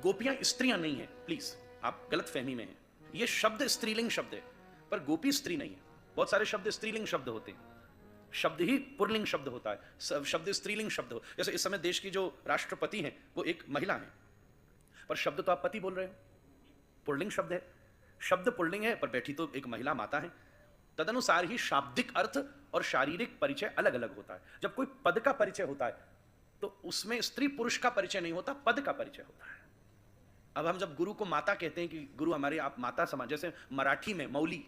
गोपियां स्त्रियां नहीं है, प्लीज आप गलत फहमी में हैं। ये शब्द स्त्रीलिंग शब्द है, पर गोपी स्त्री नहीं है। बहुत सारे शब्द स्त्रीलिंग शब्द होते हैं, शब्द ही पुल्लिंग शब्द होता है, शब्द स्त्रीलिंग शब्द हो। जैसे इस समय देश की जो राष्ट्रपति हैं वो एक महिला है, पर शब्द तो आप पति बोल रहे हो, पुल्लिंग शब्द है, शब्द पुल्लिंग है, पर बैठी तो एक महिला माता है। तदनुसार ही शाब्दिक अर्थ और शारीरिक परिचय अलग अलग होता है। जब कोई पद का परिचय होता है तो उसमें स्त्री पुरुष का परिचय नहीं होता, पद का परिचय होता है। अब हम जब गुरु को माता कहते हैं कि गुरु हमारे आप माता समान, जैसे मराठी में मौली,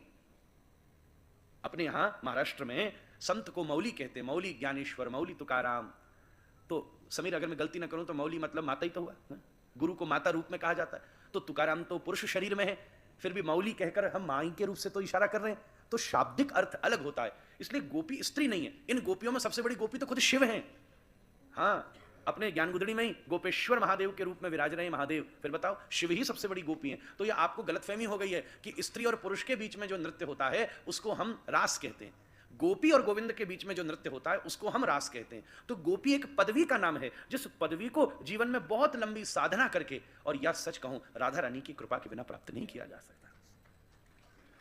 अपने यहां महाराष्ट्र में संत को मौली कहते हैं, मौली ज्ञानेश्वर, मौली तुकाराम। तो समीर अगर मैं गलती ना करूं तो मौली मतलब माता ही तो हुआ, गुरु को माता रूप में कहा जाता है। तो तुकाराम तो पुरुष शरीर में है, फिर भी मौली कहकर हम माई के रूप से तो इशारा कर रहे हैं, तो शाब्दिक अर्थ अलग होता है। इसलिए गोपी स्त्री नहीं है। इन गोपियों में सबसे बड़ी गोपी तो खुद शिव हैं। हाँ, अपने ज्ञानगुदड़ी में ही गोपेश्वर महादेव के रूप में विराज रहे महादेव, फिर बताओ शिव ही सबसे बड़ी गोपी है। तो यह आपको गलतफहमी हो गई है कि स्त्री और पुरुष के बीच में जो नृत्य होता है उसको हम रास कहते हैं, गोपी और गोविंद के बीच में जो नृत्य होता है उसको हम रास कहते हैं। तो गोपी एक पदवी का नाम है, जिस पदवी को जीवन में बहुत लंबी साधना करके, और यह सच कहूं राधा रानी की कृपा के बिना प्राप्त नहीं किया जा सकता।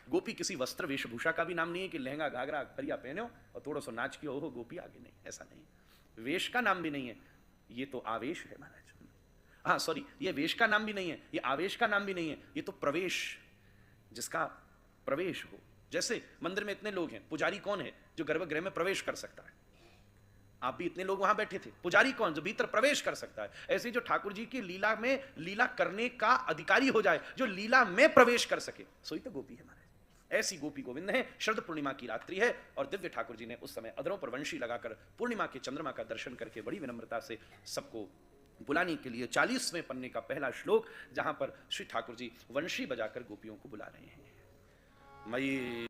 गोपी किसी वस्त्र वेशभूषा का भी नाम नहीं है कि लहंगा घाघरा खरिया पहनो और थोड़ा सा नाच के हो गोपी आगे, नहीं, ऐसा नहीं। वेश का नाम भी नहीं है, ये तो आवेश है महाराज। हाँ सॉरी, ये वेश का नाम भी नहीं है, ये आवेश का नाम भी नहीं है, ये तो प्रवेश, जिसका प्रवेश हो। जैसे मंदिर में इतने लोग हैं, पुजारी कौन है जो गर्भगृह में प्रवेश कर सकता है? आप भी इतने लोग वहां बैठे थे, पुजारी कौन जो भीतर प्रवेश कर सकता है? ऐसे जो ठाकुर जी की लीला में लीला करने का अधिकारी हो जाए, जो लीला में प्रवेश कर सके, सोई तो गोपी है महाराज। ऐसी गोपी गोविंद है। शरद पूर्णिमा की रात्रि है और दिव्य ठाकुर जी ने उस समय अधरों पर वंशी लगाकर पूर्णिमा के चंद्रमा का दर्शन करके बड़ी विनम्रता से सबको बुलाने के लिए 40वें पन्ने का पहला श्लोक, जहां पर श्री ठाकुर जी वंशी बजाकर गोपियों को बुला रहे हैं। मई